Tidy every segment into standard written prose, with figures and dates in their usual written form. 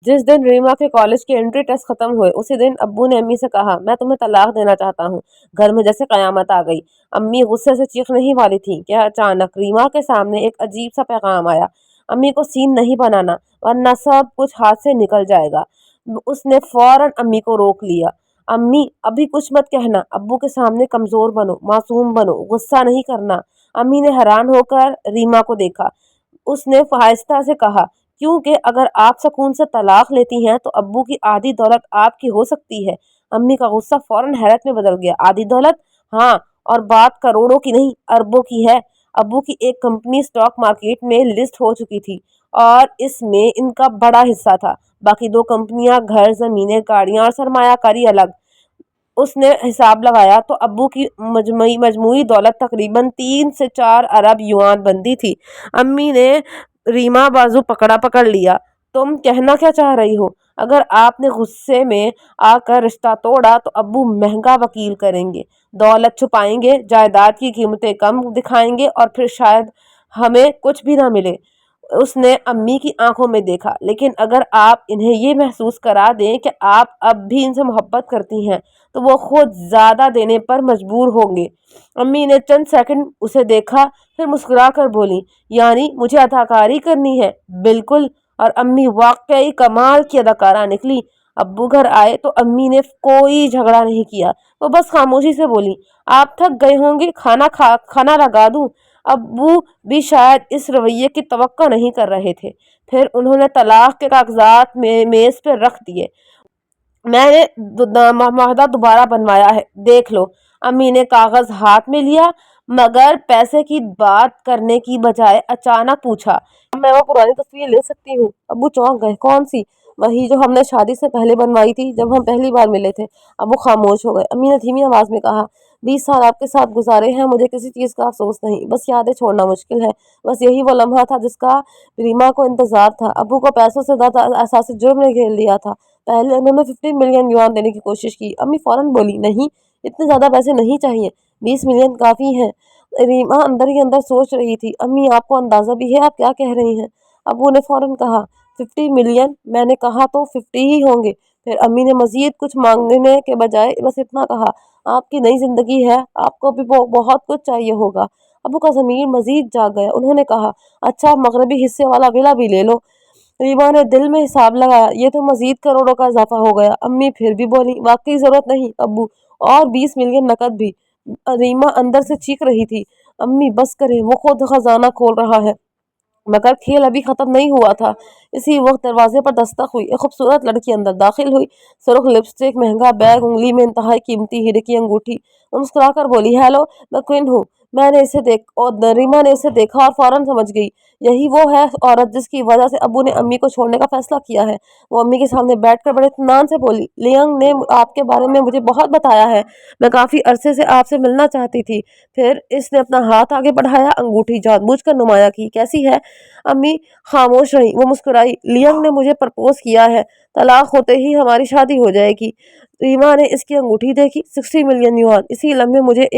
जिस दिन रीमा के कॉलेज के एंट्री टेस्ट खत्म हुए उसी दिन अब्बू ने अम्मी से कहा, मैं तुम्हें तलाक देना चाहता हूँ। घर में जैसे कयामत आ गई। अम्मी गुस्से से चीखने ही वाली थी कि अचानक रीमा के सामने एक अजीब सा पैगाम आया। अम्मी को सीन नहीं बनाना वरना सब कुछ हाथ से निकल जाएगा। उसने फौरन अम्मी को रोक लिया। अम्मी अभी कुछ मत कहना, अब्बू के सामने कमजोर बनो, मासूम बनो, गुस्सा नहीं करना। अम्मी ने हैरान होकर रीमा को देखा। उसने आहिस्ता से कहा, क्योंकि अगर आप सुकून से तलाक लेती हैं तो अब्बू की आधी दौलत आपकी हो सकती है। अम्मी का गुस्सा फौरन हैरत में बदल गया। आधी दौलत? हाँ, और बात करोड़ों की नहीं, अरबों की है। अब्बू की एक कंपनी स्टॉक मार्केट में लिस्ट हो चुकी थी और इसमें इनका बड़ा हिस्सा था। बाकी दो कंपनियां, घर, जमीनें, गाड़ियां और सरमायाकारी अलग। उसने हिसाब लगाया तो अब्बू की मजमुई दौलत तकरीबन 3 से 4 अरब युआन बनती थी। अम्मी ने रीमा बाजू पकड़ लिया। तुम कहना क्या चाह रही हो? अगर आपने गुस्से में आकर रिश्ता तोड़ा तो अब्बू महंगा वकील करेंगे, दौलत छुपाएंगे, जायदाद की कीमतें कम दिखाएंगे और फिर शायद हमें कुछ भी ना मिले। उसने अम्मी की आंखों में देखा। लेकिन अगर आप इन्हें ये महसूस करा दें कि आप अब भी इनसे मोहब्बत करती हैं तो वो खुद ज्यादा देने पर मजबूर होंगे। अम्मी ने चंद सेकंड उसे देखा, फिर मुस्कुरा कर बोली, यानी मुझे अदाकारी करनी है? बिल्कुल। और अम्मी वाकई कमाल की अदाकारा निकली। अब्बू घर आए तो अम्मी ने कोई झगड़ा नहीं किया। वो बस खामोशी से बोली, आप थक गए होंगे, खाना लगा दूं? अब्बू भी शायद इस रवैये की तवक्को नहीं कर रहे थे। फिर उन्होंने तलाक के कागजात में मेज पर रख दिए। मैंने माहदा दोबारा बनवाया है, देख लो। अम्मी ने कागज हाथ में लिया मगर पैसे की बात करने की बजाय अचानक पूछा, मैं वो पुरानी तस्वीर ले सकती हूँ? अब्बू चौंक गए। कौन सी? वही जो हमने शादी से पहले बनवाई थी जब हम पहली बार मिले थे। अब्बू खामोश हो गए। अम्मी ने धीमी आवाज में कहा, 20 साल आपके साथ गुजारे हैं, मुझे किसी चीज का अफसोस नहीं, बस यादें छोड़ना मुश्किल है। बस यही वो लम्हा था जिसका रीमा को इंतजार था। अब्बू को पैसों से ज्यादा एहसास जुर्म ने घेर लिया था। पहले उन्होंने 15 मिलियन युआन देने की कोशिश की। अम्मी फौरन बोली, नहीं, इतने ज्यादा पैसे नहीं चाहिए, 20 मिलियन काफी है। रीमा अंदर ही अंदर सोच रही थी, अम्मी आपको अंदाजा भी है आप क्या कह रही हैं? अबू ने फौरन कहा, 50 मिलियन? मैंने कहा तो 50 ही होंगे। फिर अम्मी ने मजीद कुछ मांगने के बजाय बस इतना कहा, आपकी नई जिंदगी है, आपको भी बहुत कुछ चाहिए होगा। अबू का ज़मीर मजीद जाग गया। उन्होंने कहा, अच्छा मगरबी हिस्से वाला विला भी ले लो। रीमा ने दिल में हिसाब लगाया, ये तो मजीद करोड़ों का इजाफा हो गया। अम्मी फिर भी बोली, वाकई जरूरत नहीं अब्बू, और 20 मिलियन नकद भी। रीमा अंदर से चीख रही थी, अम्मी बस करें, वो खुद खजाना खोल रहा है। मगर खेल अभी खत्म नहीं हुआ था। इसी वक्त दरवाजे पर दस्तक हुई। एक खूबसूरत लड़की अंदर दाखिल हुई। सुर्ख लिपस्टिक, महंगा बैग, उंगली में इंतहाई कीमती हीरे की अंगूठी। वो मुस्कुराकर बोली, हेलो, मैं क्वीन हूँ। मैंने इसे देख और रीमा ने इसे देखा और फौरन समझ गई, यही वो है औरत जिसकी वजह से अब्बू ने अम्मी को छोड़ने का फैसला किया है। वो अम्मी के सामने बैठकर बड़े इत्मीनान से बोली, लियांग ने आपके बारे में मुझे बहुत बताया है, मैं काफी अरसे से आपसे मिलना चाहती थी। फिर इसने अपना हाथ आगे बढ़ाया, अंगूठी जानबूझकर नुमाया की। कैसी है? अम्मी खामोश रही। वो मुस्कुराई, लियांग ने मुझे प्रपोज किया है, तलाक होते ही हमारी शादी हो जाएगी। रीमा ने इसकी अंगूठी देखी, 60 मिलियन युआन। इसी लम्हे मुझे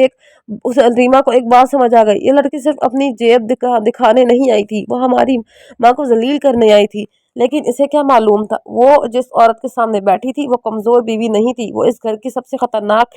रीमा को एक बात समझ आ गई, ये लड़की सिर्फ अपनी जेब दिखाने नहीं आई थी, वो हमारी माँ को जलील करने आई थी। लेकिन इसे क्या मालूम था, वो जिस औरत के सामने बैठी थी वो कमजोर बीवी नहीं थी, वो इस घर की सबसे खतरनाक